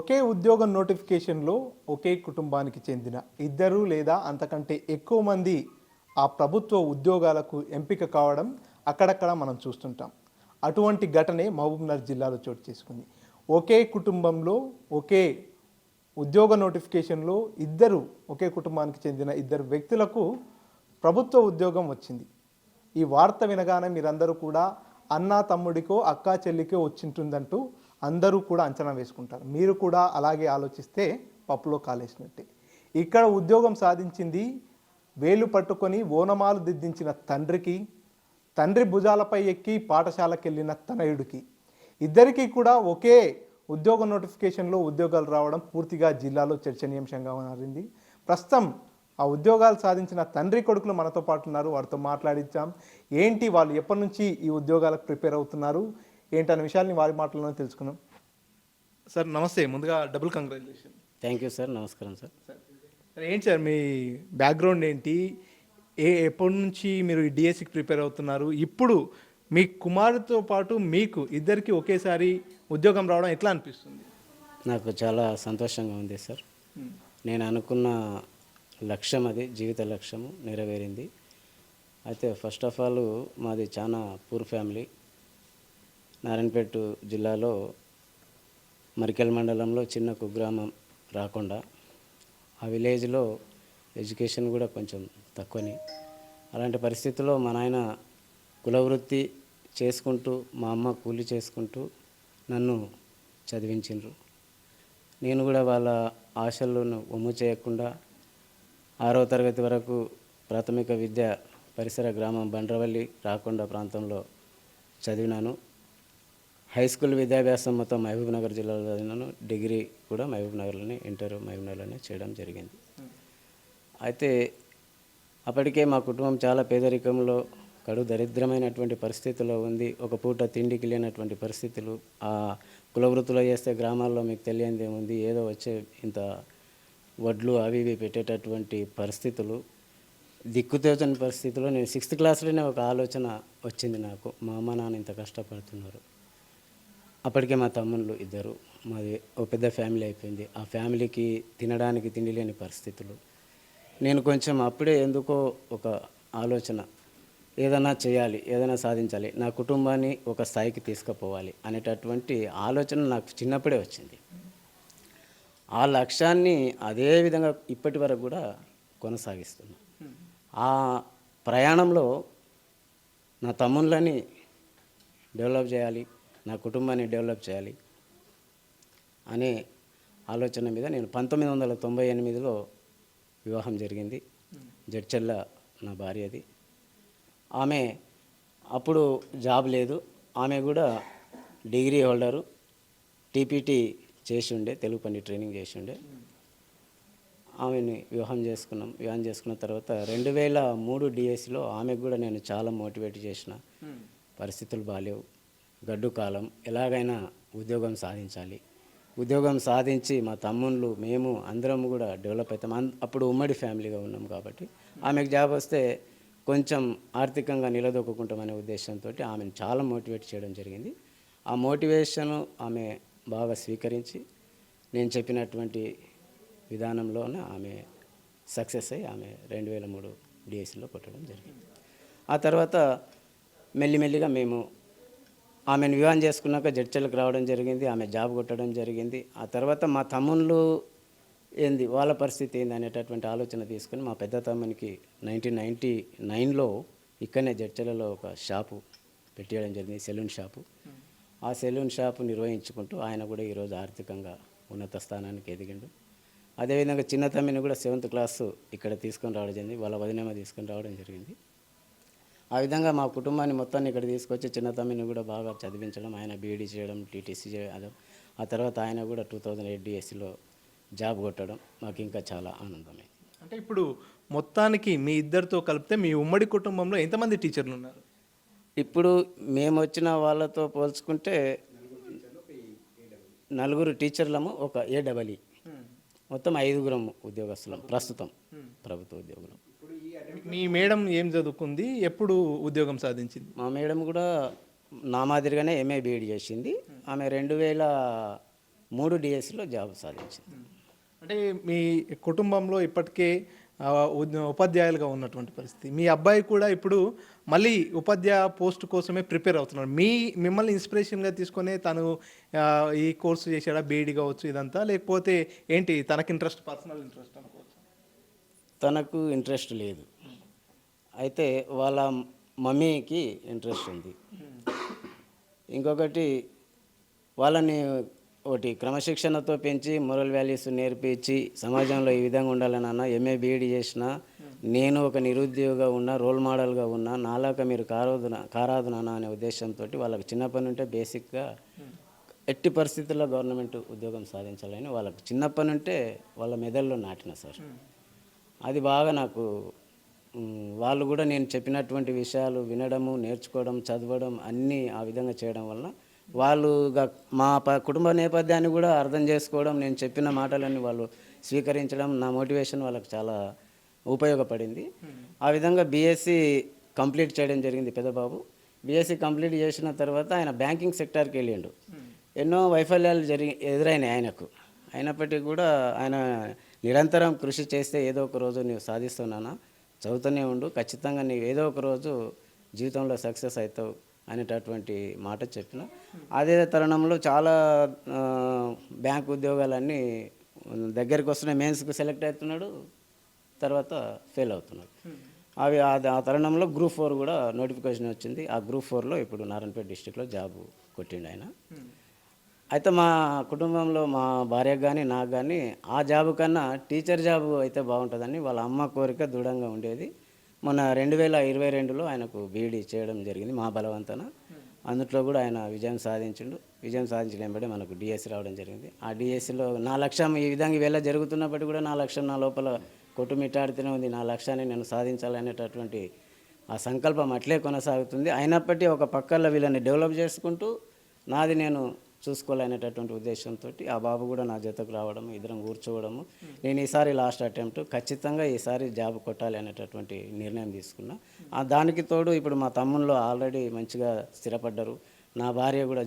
ఒకే ఉద్యోగం నోటిఫికేషన్లో ఒకే కుటుంబానికి చెందిన ఇద్దరు లేదా అంతకంటే ఎక్కువ మంది ఆ ప్రభుత్వ ఉద్యోగాలకు ఎంపిక కావడం అక్కడక్కడ మనం చూస్తుంటాం. అటువంటి ఘటనే మహబూబ్నగర్ జిల్లాలో చోటు చేసుకుంది. ఒకే కుటుంబంలో ఒకే ఉద్యోగ నోటిఫికేషన్లో ఒకే కుటుంబానికి చెందిన ఇద్దరు వ్యక్తులకు ప్రభుత్వ ఉద్యోగం వచ్చింది. ఈ వార్త వినగానే మీరందరూ కూడా అన్నా తమ్ముడికో అక్కా చెల్లికో వచ్చింటుందంటూ అందరూ కూడా అంచనా వేసుకుంటారు. మీరు కూడా అలాగే ఆలోచిస్తే పప్పులో కాలేసినట్టే. ఇక్కడ ఉద్యోగం సాధించింది వేలు పట్టుకొని ఓనమాలు దిద్దించిన తండ్రి భుజాలపై ఎక్కి పాఠశాలకు వెళ్ళిన తనయుడికి, ఇద్దరికీ కూడా ఒకే ఉద్యోగ నోటిఫికేషన్లో ఉద్యోగాలు రావడం పూర్తిగా జిల్లాలో చర్చనీయాంశంగా మారింది. ప్రస్తుతం ఆ ఉద్యోగాలు సాధించిన తండ్రి కొడుకులు మనతో పాటు ఉన్నారు. వారితో మాట్లాడించాం. ఏంటి వాళ్ళు ఎప్పటి నుంచి ఈ ఉద్యోగాలకు ప్రిపేర్ అవుతున్నారు ఏంటనే విషయాన్ని వారి మాటల్లోనే తెలుసుకుందాం. సార్ నమస్తే, ముందుగా double congratulation. Thank you sir. నమస్కారం సార్. ఏంటి సార్ మీ బ్యాక్గ్రౌండ్ ఏంటి? ఎప్పటి నుంచి మీరు ఈ డిఎస్సికి ప్రిపేర్ అవుతున్నారు? ఇప్పుడు మీ కుమారుతో పాటు మీకు ఇద్దరికి ఒకేసారి ఉద్యోగం రావడం ఎట్లా అనిపిస్తుంది? నాకు చాలా సంతోషంగా ఉంది సార్. నేను అనుకున్న లక్ష్యం, అది జీవిత లక్ష్యము నెరవేరింది. అయితే ఫస్ట్ ఆఫ్ ఆల్ మాది చాలా పూర్ ఫ్యామిలీ. నారాయణపేట జిల్లాలో మరికెల్ మండలంలో చిన్న కుగ్రామం రాకుండా, ఆ విలేజ్లో ఎడ్యుకేషన్ కూడా కొంచెం తక్కువని. అలాంటి పరిస్థితుల్లో మా నాయన కులవృత్తి చేసుకుంటూ, మా అమ్మ కూలి చేసుకుంటూ నన్ను చదివించిండ్రు. నేను కూడా వాళ్ళ ఆశలను ఒమ్ము చేయకుండా 6వ తరగతి వరకు ప్రాథమిక విద్య పరిసర గ్రామం బండ్రవల్లి రాకొండ ప్రాంతంలో చదివినాను. హై స్కూల్ విద్యాభ్యాసం మొత్తం మహబూబ్నగర్ జిల్లాలో చదివినాను. డిగ్రీ కూడా మహబూబ్నగర్లోనే, ఇంటర్ మహబూబ్నగర్లోనే చేయడం జరిగింది. అయితే అప్పటికే మా కుటుంబం చాలా పేదరికంలో, కడు దరిద్రమైనటువంటి పరిస్థితుల్లో ఉంది. ఒక పూట తిండికి లేనటువంటి పరిస్థితులు. ఆ కులవృత్తిలో చేస్తే గ్రామాల్లో మీకు తెలియంది ఏముంది, ఏదో వచ్చే ఇంత వడ్లు అవి ఇవి పెట్టేటటువంటి పరిస్థితులు, దిక్కుతోచని పరిస్థితుల్లో నేను 6th క్లాస్లోనే ఒక ఆలోచన వచ్చింది నాకు. మా అమ్మ నాన్న ఇంత కష్టపడుతున్నారు. అప్పటికే మా తమ్ముళ్ళు ఇద్దరు, మాది ఒక పెద్ద ఫ్యామిలీ అయిపోయింది. ఆ ఫ్యామిలీకి తినడానికి తిండి లేని పరిస్థితులు. నేను కొంచెం అప్పుడే ఎందుకో ఒక ఆలోచన, ఏదైనా చేయాలి, ఏదైనా సాధించాలి, నా కుటుంబాన్ని ఒక స్థాయికి తీసుకుపోవాలి అనేటటువంటి ఆలోచన నాకు చిన్నప్పుడే వచ్చింది. ఆ లక్ష్యాన్ని అదే విధంగా ఇప్పటి వరకు కూడా కొనసాగిస్తున్నాను. ఆ ప్రయాణంలో నా తమ్ముళ్ళని డెవలప్ చేయాలి, నా కుటుంబాన్ని డెవలప్ చేయాలి అనే ఆలోచన మీద నేను 1998లో వివాహం జరిగింది. జడ్చెల్ల నా భార్యది. ఆమె అప్పుడు జాబ్ లేదు, ఆమె కూడా డిగ్రీ హోల్డరు, టీపీటీ చేసి ఉండే, తెలుగు పండిట్ ట్రైనింగ్ చేసి ఉండే. ఆమెని వివాహం చేసుకున్నాం. వివాహం చేసుకున్న తర్వాత 2003 డిఎస్సిలో ఆమెకు కూడా నేను చాలా మోటివేట్ చేసిన. పరిస్థితులు బాగాలేవు, గడ్డు కాలం, ఎలాగైనా ఉద్యోగం సాధించాలి, ఉద్యోగం సాధించి మా తమ్ముళ్ళు మేము అందరం కూడా డెవలప్ అవుతాం. అప్పుడు ఉమ్మడి ఫ్యామిలీగా ఉన్నాం కాబట్టి ఆమెకు జాబ్ వస్తే కొంచెం ఆర్థికంగా నిలదొక్కుంటామనే ఉద్దేశంతో ఆమెను చాలా మోటివేట్ చేయడం జరిగింది. ఆ మోటివేషను ఆమె బాగా స్వీకరించి నేను చెప్పినటువంటి విధానంలోనే ఆమె సక్సెస్ అయ్యి ఆమె 2003 డిఎస్సిలో కొట్టడం జరిగింది. ఆ తర్వాత మెల్లిమెల్లిగా మేము ఆమెను వివాహం చేసుకున్నాక జడ్చెలకు రావడం జరిగింది. ఆమె జాబ్ కొట్టడం జరిగింది. ఆ తర్వాత మా తమ్ముళ్ళు ఏంది, వాళ్ళ పరిస్థితి ఏంది అనేటటువంటి ఆలోచన తీసుకుని మా పెద్ద తమ్మునికి 1999లో ఇక్కడనే జడ్చెలలో ఒక షాపు పెట్టేయడం జరిగింది, సెలూన్ షాపు. ఆ సెలూన్ షాపు నిర్వహించుకుంటూ ఆయన కూడా ఈరోజు ఆర్థికంగా ఉన్నత స్థానానికి ఎదిగిండు. అదేవిధంగా చిన్న తమ్మిని కూడా 7th క్లాసు ఇక్కడ తీసుకొని రావడం జరిగింది, వాళ్ళ వదినేమ తీసుకొని రావడం జరిగింది. ఆ విధంగా మా కుటుంబాన్ని మొత్తాన్ని ఇక్కడ తీసుకొచ్చి చిన్న తమ్మిని కూడా బాగా చదివించడం, ఆయన బీఈడీ చేయడం, టీటీసీ చేయడం, ఆ తర్వాత ఆయన కూడా 2008 డిఎస్సిలో జాబ్ కొట్టడం మాకు ఇంకా చాలా ఆనందమే. అంటే ఇప్పుడు మొత్తానికి మీ ఇద్దరితో కలిపితే మీ ఉమ్మడి కుటుంబంలో ఎంతమంది టీచర్లు ఉన్నారు? ఇప్పుడు మేము వచ్చిన వాళ్ళతో పోల్చుకుంటే 4 టీచర్లము, ఒక ఏడబ్ల్యూ, మొత్తం 5 ఉద్యోగస్తులం ప్రస్తుతం ప్రభుత్వ ఉద్యోగులం. మీ మేడం ఏం చదువుకుంది, ఎప్పుడు ఉద్యోగం సాధించింది? మా మేడం కూడా నా మాదిరిగానే ఎంఏ బీఈడీ చేసింది. ఆమె 3 డిఎస్సిలో జాబ్ సాధించింది. అంటే మీ కుటుంబంలో ఇప్పటికే ఉపాధ్యాయులుగా ఉన్నటువంటి పరిస్థితి. మీ అబ్బాయి కూడా ఇప్పుడు మళ్ళీ ఉపాధ్యాయ పోస్ట్ కోసమే ప్రిపేర్ అవుతున్నాడు. మిమ్మల్ని ఇన్స్పిరేషన్గా తీసుకొని తను ఈ కోర్సు చేశాడా, బీఈడి కావచ్చు ఇదంతా, లేకపోతే ఏంటి తనకి ఇంట్రెస్ట్, పర్సనల్ ఇంట్రెస్ట్ అనుకోవచ్చు? తనకు ఇంట్రెస్ట్ లేదు, అయితే వాళ్ళ మమ్మీకి ఇంట్రెస్ట్ ఉంది. ఇంకొకటి వాళ్ళని ఒకటి క్రమశిక్షణతో పెంచి మొరల్ వాల్యూస్ నేర్పించి సమాజంలో ఈ విధంగా ఉండాలని ఎంఏ బీఈడి చేసిన నేను ఒక నిరుద్యోగిగా ఉన్నా, రోల్ మోడల్గా ఉన్నా, నాలాక మీరు కారాదు నాన్న అనే ఉద్దేశంతో వాళ్ళకి చిన్నప్పటి నుంటే బేసిక్గా ఎట్టి పరిస్థితుల్లో గవర్నమెంట్ ఉద్యోగం సాధించాలని వాళ్ళకి చిన్నప్పటి నుంటే వాళ్ళ మెదడులో నాటిన సార్. అది బాగా నాకు వాళ్ళు కూడా నేను చెప్పినటువంటి విషయాలు వినడము, నేర్చుకోవడం, చదవడం అన్నీ ఆ విధంగా చేయడం వల్ల వాళ్ళు మా కుటుంబ నేపథ్యాన్ని కూడా అర్థం చేసుకోవడం, నేను చెప్పిన మాటలన్నీ వాళ్ళు స్వీకరించడం, నా మోటివేషన్ వాళ్ళకి చాలా ఉపయోగపడింది. ఆ విధంగా బీఎస్సీ కంప్లీట్ చేయడం జరిగింది పెద్దబాబు. బీఎస్సీ కంప్లీట్ చేసిన తర్వాత ఆయన బ్యాంకింగ్ సెక్టార్కి వెళ్ళిండు. ఎన్నో వైఫల్యాలు ఎదురైనాయి ఆయనకు. అయినప్పటికీ కూడా ఆయన నిరంతరం కృషి చేస్తే ఏదో ఒక రోజు నీవు సాధిస్తున్నానా, చదువుతూనే ఉండు, ఖచ్చితంగా నీవు ఏదో ఒక రోజు జీవితంలో సక్సెస్ అవుతావు అనేటటువంటి మాట చెప్పిన. అదే తరుణంలో చాలా బ్యాంక్ ఉద్యోగాలన్నీ దగ్గరికి వస్తున్నాయి. మెయిన్స్కి సెలెక్ట్ అవుతున్నాడు, తర్వాత ఫెయిల్ అవుతున్నాడు. అవి ఆ తరుణంలో గ్రూప్ 4 కూడా నోటిఫికేషన్ వచ్చింది. ఆ గ్రూప్ 4లో ఇప్పుడు నారాయణపేట డిస్టిక్లో జాబ్ కొట్టిండు ఆయన. అయితే మా కుటుంబంలో మా భార్యకు కానీ నాకు కానీ ఆ జాబు కన్నా టీచర్ జాబు అయితే బాగుంటుందని వాళ్ళ అమ్మ కోరిక దృఢంగా ఉండేది. మొన్న 2022లో ఆయనకు బీఈడి చేయడం జరిగింది మా బలవంతన. అందుట్లో కూడా ఆయన విజయం సాధించిండు. విజయం సాధించిన వెంబడే మనకు డిఎస్సి రావడం జరిగింది. ఆ డిఎస్సిలో నా లక్ష్యం ఈ విధంగా ఇవేళ జరుగుతున్నప్పటికీ కూడా నా లక్ష్యం నా లోపల కొట్టుమిట్టాడుతూనే ఉంది. నా లక్ష్యాన్ని నేను సాధించాలనేటటువంటి ఆ సంకల్పం అట్లే కొనసాగుతుంది. అయినప్పటికీ ఒక పక్కల్లో వీళ్ళని డెవలప్ చేసుకుంటూ నాది నేను చూసుకోవాలనేటటువంటి ఉద్దేశంతో ఆ బాబు కూడా నా జతకు రావడం, ఇద్దరం కూర్చోవడము, నేను ఈసారి లాస్ట్ అటెంప్ట్, ఖచ్చితంగా ఈసారి జాబ్ కొట్టాలి అనేటటువంటి నిర్ణయం తీసుకున్నా. దానికి తోడు ఇప్పుడు మా తమ్ముళ్ళు ఆల్రెడీ మంచిగా స్థిరపడ్డారు. నా భార్య కూడా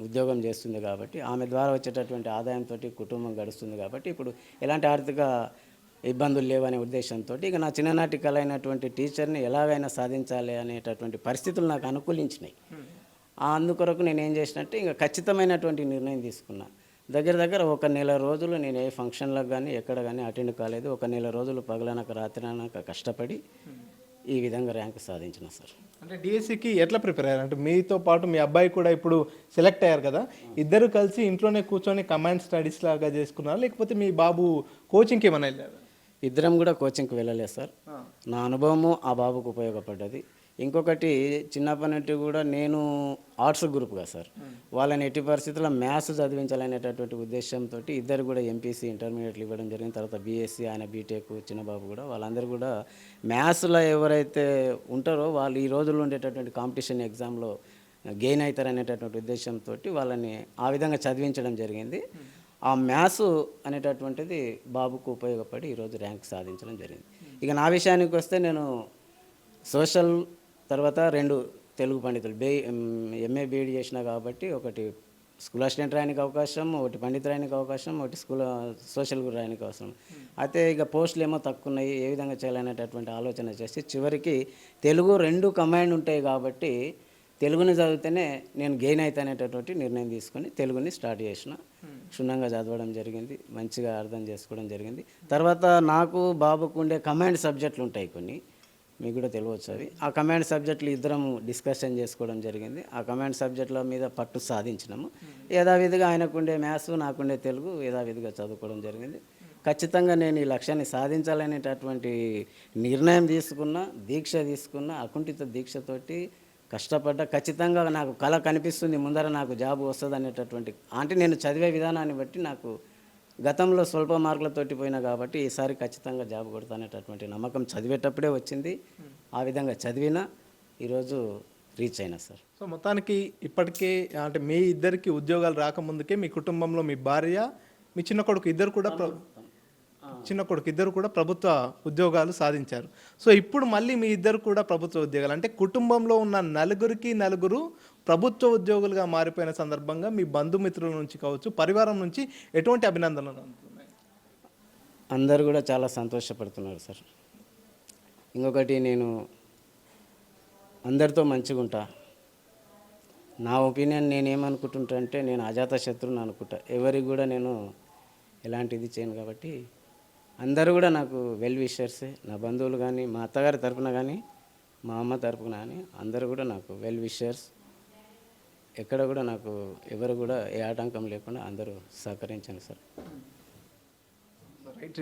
ఉద్యోగం చేస్తుంది కాబట్టి ఆమె ద్వారా వచ్చేటటువంటి ఆదాయంతో కుటుంబం గడుస్తుంది కాబట్టి ఇప్పుడు ఎలాంటి ఆర్థిక ఇబ్బందులు లేవనే ఉద్దేశంతో ఇక నా చిన్ననాటి కల అయినటువంటి టీచర్ని ఎలాగైనా సాధించాలి అనేటటువంటి పరిస్థితులు నాకు అనుకూలించినాయి. అందుకొరకు నేను ఏం చేసినట్టే ఇంకా ఖచ్చితమైనటువంటి నిర్ణయం తీసుకున్నా. దగ్గర ఒక నెల రోజులు నేను ఏ ఫంక్షన్లకు కానీ ఎక్కడ కానీ అటెండ్ కాలేదు. ఒక నెల రోజులు పగలనక రాత్రనక కష్టపడి ఈ విధంగా ర్యాంక్ సాధించిన సార్. అంటే డిఎస్సికి ఎట్లా ప్రిపేర్ అయ్యారు? అంటే మీతో పాటు మీ అబ్బాయి కూడా ఇప్పుడు సెలెక్ట్ అయ్యారు కదా, ఇద్దరు కలిసి ఇంట్లోనే కూర్చొని కమాండ్ స్టడీస్ లాగా చేసుకున్నారా, లేకపోతే మీ బాబు కోచింగ్కి ఏమైనా వెళ్ళారు? ఇద్దరం కూడా కోచింగ్కి వెళ్ళలేదు సార్. నా అనుభవము ఆ బాబుకు ఉపయోగపడ్డది. ఇంకొకటి చిన్నప్పటి నుండి కూడా నేను ఆర్ట్స్ గ్రూప్గా సార్ వాళ్ళని ఎట్టి పరిస్థితుల్లో మ్యాథ్స్ చదివించాలనేటటువంటి ఉద్దేశంతో ఇద్దరు కూడా ఎంపీసీ ఇంటర్మీడియట్లు ఇవ్వడం జరిగింది. తర్వాత బీఎస్సీ, ఆయన బీటెక్, చిన్నబాబు కూడా వాళ్ళందరూ కూడా మ్యాథ్స్లో ఎవరైతే ఉంటారో వాళ్ళు ఈ రోజుల్లో ఉండేటటువంటి కాంపిటీషన్ ఎగ్జామ్లో గెయిన్ అవుతారనేటటువంటి ఉద్దేశంతో వాళ్ళని ఆ విధంగా చదివించడం జరిగింది. ఆ మ్యాథ్స్ అనేటటువంటిది బాబుకు ఉపయోగపడి ఈరోజు ర్యాంక్ సాధించడం జరిగింది. ఇక నా విషయానికి వస్తే నేను సోషల్ తర్వాత 2 తెలుగు పండితులు ఎంఏ బీఈడి చేసిన కాబట్టి ఒకటి స్కూల్ అసిస్టెంట్ రాయడానికి అవకాశం, ఒకటి పండిత్ రాయడానికి అవకాశం, ఒకటి సోషల్ కూడా రాయడానికి అవసరం. అయితే ఇక పోస్టులు ఏమో తక్కువ ఉన్నాయి, ఏ విధంగా చేయాలనేటటువంటి ఆలోచన చేసి చివరికి తెలుగు 2 కంబైండ్ ఉంటాయి కాబట్టి తెలుగుని చదివితేనే నేను గెయిన్ అవుతానేటటువంటి నిర్ణయం తీసుకొని తెలుగుని స్టార్ట్ చేసిన. క్షుణ్ణంగా చదవడం జరిగింది, మంచిగా అర్థం చేసుకోవడం జరిగింది. తర్వాత నాకు బాబుకు ఉండే కమాండ్ సబ్జెక్టులు ఉంటాయి కొన్ని, మీకు కూడా తెలియవచ్చు అవి. ఆ కమాండ్ సబ్జెక్టులు ఇద్దరం డిస్కషన్ చేసుకోవడం జరిగింది. ఆ కమాండ్ సబ్జెక్టుల మీద పట్టు సాధించినాము. యథావిధిగా ఆయనకుండే మ్యాథ్స్, నాకుండే తెలుగు యథావిధిగా చదువుకోవడం జరిగింది. ఖచ్చితంగా నేను ఈ లక్ష్యాన్ని సాధించాలనేటటువంటి నిర్ణయం తీసుకున్నా, దీక్ష తీసుకున్నా, అకుంఠిత దీక్షతోటి కష్టపడ్డ. ఖచ్చితంగా నాకు కళ కనిపిస్తుంది ముందర నాకు జాబ్ వస్తుంది అనేటటువంటి, అంటే నేను చదివే విధానాన్ని బట్టి నాకు గతంలో స్వల్ప మార్కులతోటి పోయినా కాబట్టి ఈసారి ఖచ్చితంగా జాబ్ కొడతానేటటువంటి నమ్మకం చదివేటప్పుడే వచ్చింది. ఆ విధంగా చదివినా ఈరోజు రీచ్ అయినా సార్. సో మొత్తానికి ఇప్పటికే అంటే మీ ఇద్దరికి ఉద్యోగాలు రాకముందుకే మీ కుటుంబంలో మీ భార్య, మీ చిన్న కొడుకు ఇద్దరు కూడా చిన్న కొడుకు ఇద్దరు కూడా ప్రభుత్వ ఉద్యోగాలు సాధించారు. సో ఇప్పుడు మళ్ళీ మీ ఇద్దరు కూడా ప్రభుత్వ ఉద్యోగాలు, అంటే కుటుంబంలో ఉన్న నలుగురు ప్రభుత్వ ఉద్యోగులుగా మారిపోయిన సందర్భంగా మీ బంధుమిత్రుల నుంచి కావచ్చు, పరివారం నుంచి ఎటువంటి అభినందనలు అందుతున్నాయి? అందరు కూడా చాలా సంతోషపడుతున్నారు సార్. ఇంకొకటి, నేను అందరితో మంచిగా ఉంటా. నా ఒపీనియన్ నేనేమనుకుంటుంటా అంటే, నేను అజాత శత్రువుని అనుకుంటా. ఎవరికి కూడా నేను ఎలాంటిది చేయను. కాబట్టి అందరూ కూడా నాకు వెల్ విషర్సే. నా బంధువులు కానీ, మా అత్తగారి తరపున కానీ, మా అమ్మ తరపున కానీ అందరూ కూడా నాకు వెల్ విషర్స్. ఎక్కడ కూడా నాకు ఎవరు కూడా ఏ ఆటంకం లేకుండా అందరూ సహకరించాను సార్. రైట్.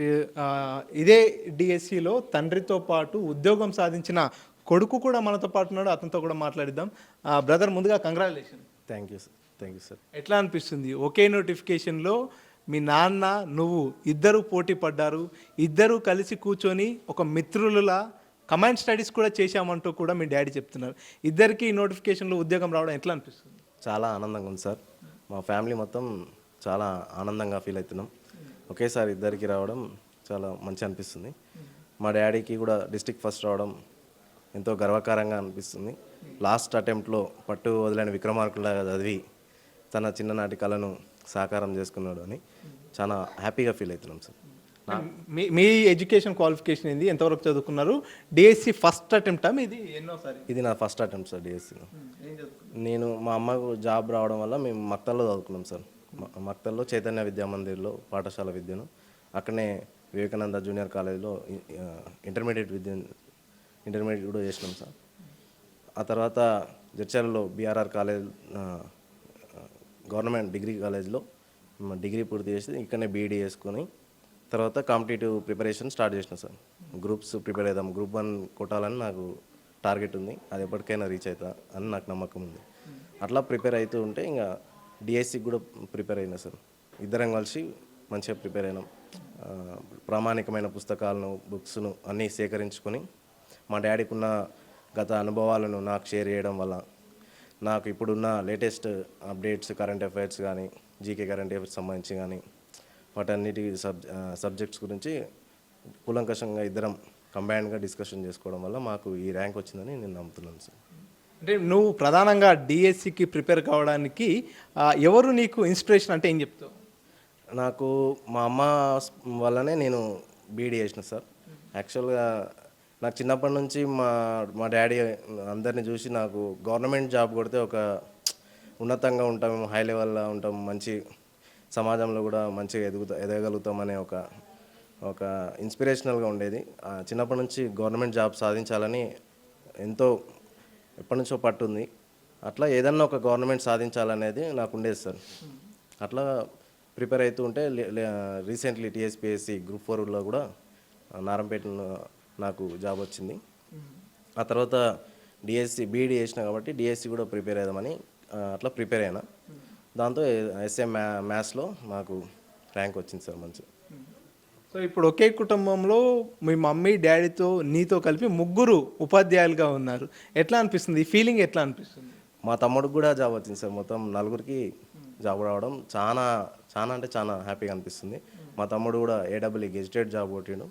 ఇదే డిఎస్సిలో తండ్రితో పాటు ఉద్యోగం సాధించిన కొడుకు కూడా మనతో పాటు ఉన్నాడు. అతనితో కూడా మాట్లాడిద్దాం. బ్రదర్, ముందుగా congratulation. Thank you sir. Thank you sir. ఎట్లా అనిపిస్తుంది? ఒకే నోటిఫికేషన్లో మీ నాన్న నువ్వు ఇద్దరు పోటీ పడ్డారు, ఇద్దరు కలిసి కూర్చొని ఒక మిత్రులులా కమాండ్ స్టడీస్ కూడా చేశామంటూ కూడా మీ డాడీ చెప్తున్నారు. ఇద్దరికి ఈ నోటిఫికేషన్లో ఉద్యోగం రావడం ఎట్లా అనిపిస్తుంది? చాలా ఆనందంగా ఉంది సార్. మా ఫ్యామిలీ మొత్తం చాలా ఆనందంగా ఫీల్ అవుతున్నాం. ఒకేసారి ఇద్దరికి రావడం చాలా మంచి అనిపిస్తుంది. మా డాడీకి కూడా డిస్ట్రిక్ట్ ఫస్ట్ రావడం ఎంతో గర్వకారంగా అనిపిస్తుంది. లాస్ట్ అటెంప్ట్లో పట్టు వదిలేని విక్రమార్కులాగా చదివి తన చిన్ననాటి కళను సాకారం చేసుకున్నాడు అని చాలా హ్యాపీగా ఫీల్ అవుతున్నాం సార్. మీ ఎడ్యుకేషన్ క్వాలిఫికేషన్ ఏంది? ఎంతవరకు చదువుకున్నారు? డిఎస్సి ఫస్ట్ అటెంప్టా మీది? ఎన్నోసారి? ఇది నా ఫస్ట్ అటెంప్ట్ సార్ డిఎస్సిలో. నేను మా అమ్మకు జాబ్ రావడం వల్ల మేము మక్తల్లో చదువుకున్నాం సార్. మక్తల్లో చైతన్య విద్యా మందిర్లో పాఠశాల విద్యను, అక్కడనే వివేకానంద జూనియర్ కాలేజ్లో ఇంటర్మీడియట్ కూడా చేసినాం సార్. ఆ తర్వాత జడ్చర్లలో బీఆర్ఆర్ కాలేజ్ గవర్నమెంట్ డిగ్రీ కాలేజ్లో డిగ్రీ పూర్తి చేసి ఇక్కడనే బీఈడీ చేసుకొని తర్వాత కాంపిటేటివ్ ప్రిపరేషన్ స్టార్ట్ చేసిన సార్. గ్రూప్స్ ప్రిపేర్ అవుదాం, గ్రూప్ 1 కొట్టాలని నాకు టార్గెట్ ఉంది. అది ఎప్పటికైనా రీచ్ అవుతా అని నాకు నమ్మకం ఉంది. అట్లా ప్రిపేర్ అవుతూ ఉంటే ఇంకా డిఎస్సికి కూడా ప్రిపేర్ అయినా సార్. ఇద్దరం కలిసి మంచిగా ప్రిపేర్ అయినాం. ప్రామాణికమైన పుస్తకాలను, బుక్స్ను అన్నీ సేకరించుకొని మా డాడీకి ఉన్న గత అనుభవాలను నాకు షేర్ చేయడం వల్ల నాకు ఇప్పుడున్న లేటెస్ట్ అప్డేట్స్, కరెంట్ అఫైర్స్ కానీ, జీకే కరెంట్ అఫైర్స్ సంబంధించి కానీ వాటన్నిటి సబ్జెక్ట్స్ గురించి కూలంకషంగా ఇద్దరం కంబైన్డ్గా డిస్కషన్ చేసుకోవడం వల్ల మాకు ఈ ర్యాంక్ వచ్చిందని నేను నమ్ముతున్నాను సార్. అంటే నువ్వు ప్రధానంగా డిఎస్సికి ప్రిపేర్ కావడానికి ఎవరు నీకు ఇన్స్పిరేషన్ అంటే ఏం చెప్తావు? నాకు మా అమ్మ వల్లనే నేను బీఈడీ చేసిన సార్. యాక్చువల్గా నాకు చిన్నప్పటి నుంచి మా డాడీ అందరిని చూసి నాకు గవర్నమెంట్ జాబ్ కొడితే ఒక ఉన్నతంగా ఉంటాం, హై లెవెల్లో ఉంటాం, మంచి సమాజంలో కూడా మంచిగా ఎదగలుగుతాం అనే ఒక ఇన్స్పిరేషనల్గా ఉండేది. చిన్నప్పటి నుంచి గవర్నమెంట్ జాబ్ సాధించాలని ఎంతో ఎప్పటి నుంచో పట్టుంది. అట్లా ఏదన్నా ఒక గవర్నమెంట్ సాధించాలనేది నాకు ఉండేది సార్. అట్లా ప్రిపేర్ అవుతూ ఉంటే రీసెంట్లీ టీఎస్పీఎస్సీ గ్రూప్ 4లో కూడా నారంపేటలో నాకు జాబ్ వచ్చింది. ఆ తర్వాత డిఎస్సి బీఈడీ చేసిన కాబట్టి డిఎస్సి కూడా ప్రిపేర్ అవుదామని అట్లా ప్రిపేర్ అయినా. దాంతో ఎస్ఏ మ్యాథ్స్లో నాకు ర్యాంక్ వచ్చింది సార్ మంచి. సో ఇప్పుడు ఒకే కుటుంబంలో మీ మమ్మీ డాడీతో నీతో కలిపి ముగ్గురు ఉపాధ్యాయులుగా ఉన్నారు. ఎట్లా అనిపిస్తుంది? ఈ ఫీలింగ్ ఎట్లా అనిపిస్తుంది? మా తమ్ముడికి కూడా జాబ్ వచ్చింది సార్. మొత్తం నలుగురికి జాబ్ రావడం చాలా చాలా అంటే చాలా హ్యాపీగా అనిపిస్తుంది. మా తమ్ముడు కూడా ఏడబ్ల్యూ గెజిటెడ్ జాబ్ కొట్టిండు.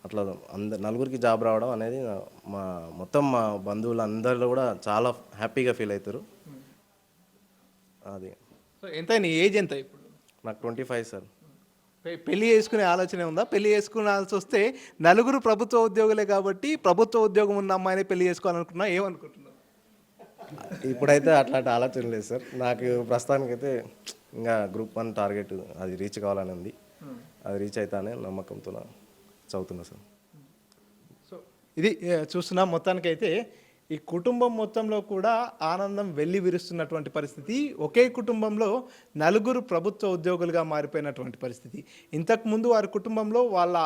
అట్లా నలుగురికి జాబ్ రావడం అనేది మొత్తం మా బంధువులు అందరిలో కూడా చాలా హ్యాపీగా ఫీల్ అవుతారు. అది. సో ఎంత నీ ఏజ్ ఎంత ఇప్పుడు? నాకు 25 సార్. పెళ్లి చేసుకునే ఆలోచన ఉందా? పెళ్లి చేసుకునాల్సి వస్తే నలుగురు ప్రభుత్వ ఉద్యోగులే కాబట్టి ప్రభుత్వ ఉద్యోగం ఉన్న అమ్మాయిని పెళ్లి చేసుకోవాలనుకున్నా ఏమనుకుంటున్నావు? ఇప్పుడైతే అట్లాంటి ఆలోచన లేదు సార్. నాకు ప్రస్తుతానికైతే ఇంకా గ్రూప్ 1 టార్గెట్ అది రీచ్ కావాలని ఉంది. అది రీచ్ అవుతానే నమ్మకంతో చదువుతున్నా సార్. సో ఇది చూస్తున్నా. మొత్తానికైతే ఈ కుటుంబం మొత్తంలో కూడా ఆనందం వెళ్ళి విరుస్తున్నటువంటి పరిస్థితి. ఒకే కుటుంబంలో నలుగురు ప్రభుత్వ ఉద్యోగులుగా మారిపోయినటువంటి పరిస్థితి. ఇంతకుముందు వారి కుటుంబంలో వాళ్ళ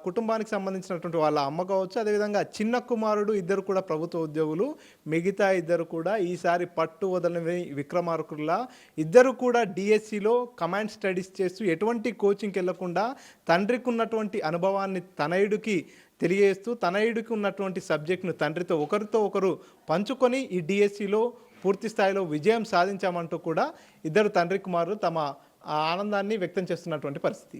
కుటుంబానికి సంబంధించినటువంటి వాళ్ళ అమ్మ కావచ్చు, అదేవిధంగా చిన్న కుమారుడు ఇద్దరు కూడా ప్రభుత్వ ఉద్యోగులు. మిగతా ఇద్దరు కూడా ఈసారి పట్టు వదలని విక్రమార్కుల్లా ఇద్దరు కూడా డిఎస్సిలో కమాండ్ స్టడీస్ చేస్తూ ఎటువంటి కోచింగ్కి వెళ్లకుండా తండ్రికి ఉన్నటువంటి అనుభవాన్ని తనయుడికి తెలియజేస్తూ తనయుడికి ఉన్నటువంటి సబ్జెక్ట్ను తండ్రితో ఒకరితో ఒకరు పంచుకొని ఈ డిఎస్సిలో పూర్తి స్థాయిలో విజయం సాధించామంటూ కూడా ఇద్దరు తండ్రి కుమారులు తమ ఆనందాన్ని వ్యక్తం చేస్తున్నటువంటి పరిస్థితి.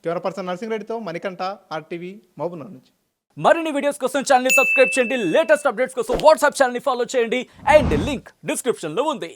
కెమెరా పర్సన్ నరసింహరెడ్డితో మణికంఠ RTV మహబూబ్నగర్ నుంచి. మరిన్ని వీడియోస్ కోసం ఛానల్ ని సబ్స్క్రైబ్ చేయండి, లేటెస్ట్ అప్డేట్స్ కోసం వాట్సాప్ ఛానల్ ని ఫాలో చేయండి అండ్ లింక్ డిస్క్రిప్షన్ లో ఉంది.